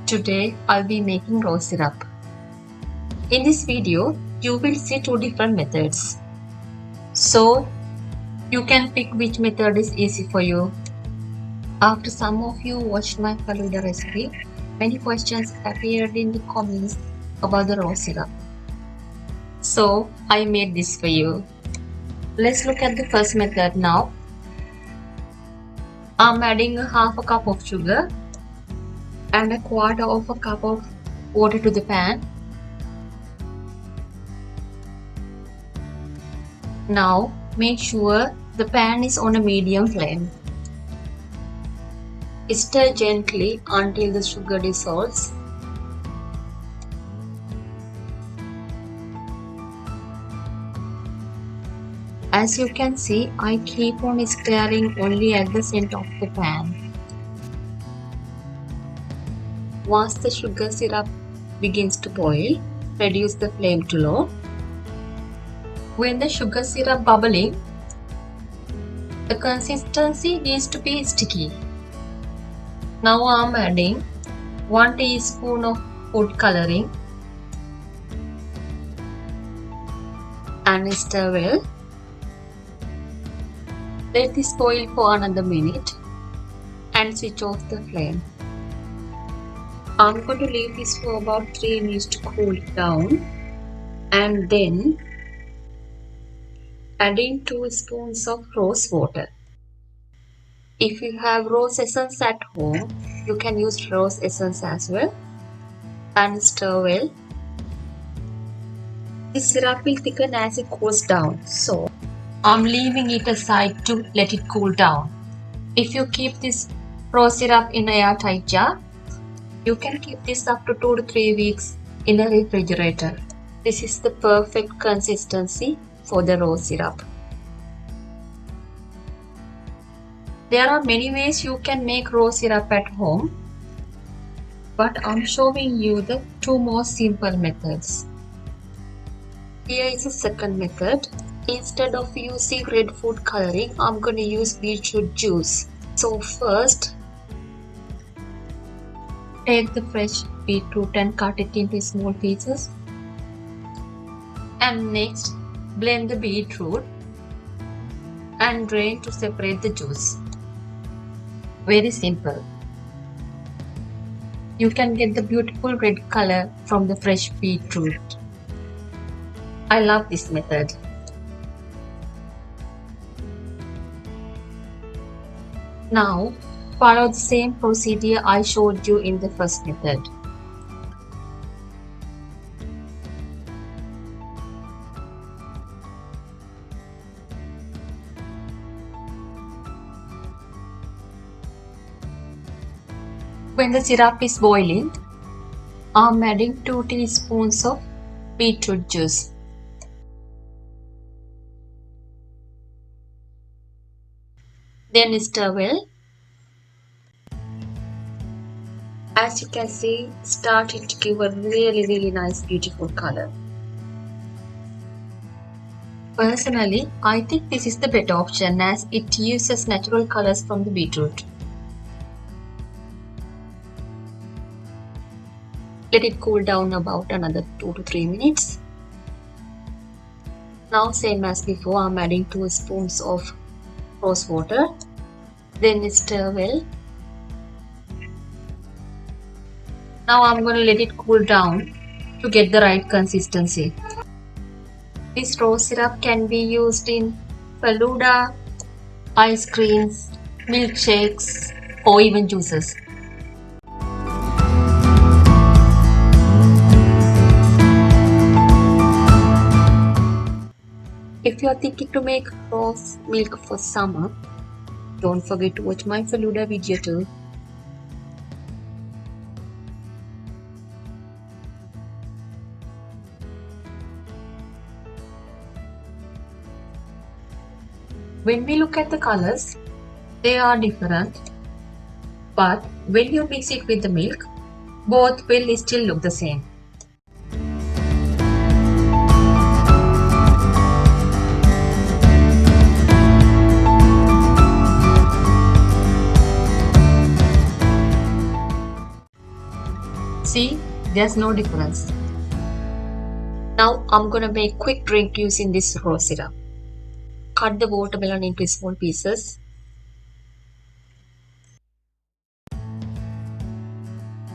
Today I'll be making rose syrup. In this video, you will see two different methods. So you can pick which method is easy for you. After some of you watched my Faluda recipe, many questions appeared in the comments about the rose syrup. So I made this for you. Let's look at the first method now. I'm adding half a cup of sugar and a quarter of a cup of water to the pan. Now make sure the pan is on a medium flame. Stir gently until the sugar dissolves. As you can see, I keep on stirring only at the center of the pan. Once the sugar syrup begins to boil, reduce the flame to low. When the sugar syrup bubbling, the consistency needs to be sticky. Now I am adding 1 teaspoon of food coloring and stir well. Let this boil for another minute and switch off the flame. I'm going to leave this for about 3 minutes to cool down and then add in 2 spoons of rose water. If you have rose essence at home, you can use rose essence as well and stir well. This syrup will thicken as it cools down, so I'm leaving it aside to let it cool down. If you keep this rose syrup in an airtight jar, you can keep this up to 2 to 3 weeks in a refrigerator. This is the perfect consistency for the rose syrup. There are many ways you can make rose syrup at home, but I'm showing you the two most simple methods. Here is the second method. Instead of using red food coloring, I'm going to use beetroot juice. So first, take the fresh beetroot and cut it into small pieces. And next, blend the beetroot and drain to separate the juice. Very simple. You can get the beautiful red color from the fresh beetroot. I love this method. Now, follow the same procedure I showed you in the first method. When the syrup is boiling, I'm adding 2 teaspoons of beetroot juice. Then stir well. As you can see, starting to give a really nice beautiful color. Personally, I think this is the better option as it uses natural colors from the beetroot. Let it cool down about another 2 to 3 minutes. Now same as before, I'm adding 2 spoons of rose water. Then stir well. Now I'm going to let it cool down to get the right consistency. This rose syrup can be used in Faluda, ice creams, milkshakes, or even juices. If you are thinking to make rose milk for summer, don't forget to watch my Faluda video too. When we look at the colors, they are different, but when you mix it with the milk, both will still look the same. See, there's no difference. Now I'm gonna make quick drink using this rose syrup. Cut the watermelon into small pieces.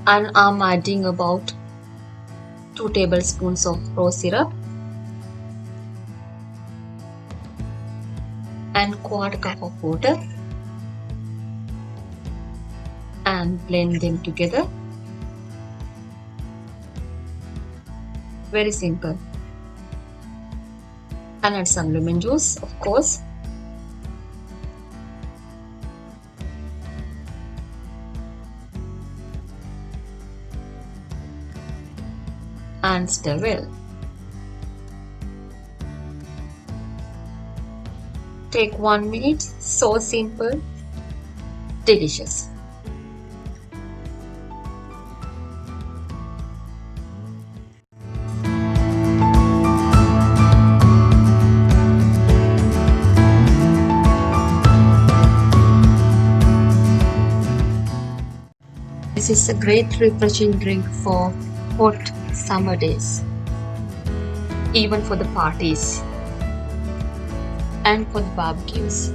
And I'm adding about 2 tablespoons of rose syrup and quarter cup of water and blend them together. Very simple. And add some lemon juice, of course. And stir well. Take 1 minute. So simple, delicious. This is a great refreshing drink for hot summer days, even for the parties and for the barbecues.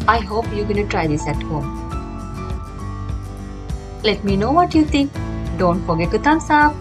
I hope you're gonna try this at home. Let me know what you think. Don't forget to thumbs up.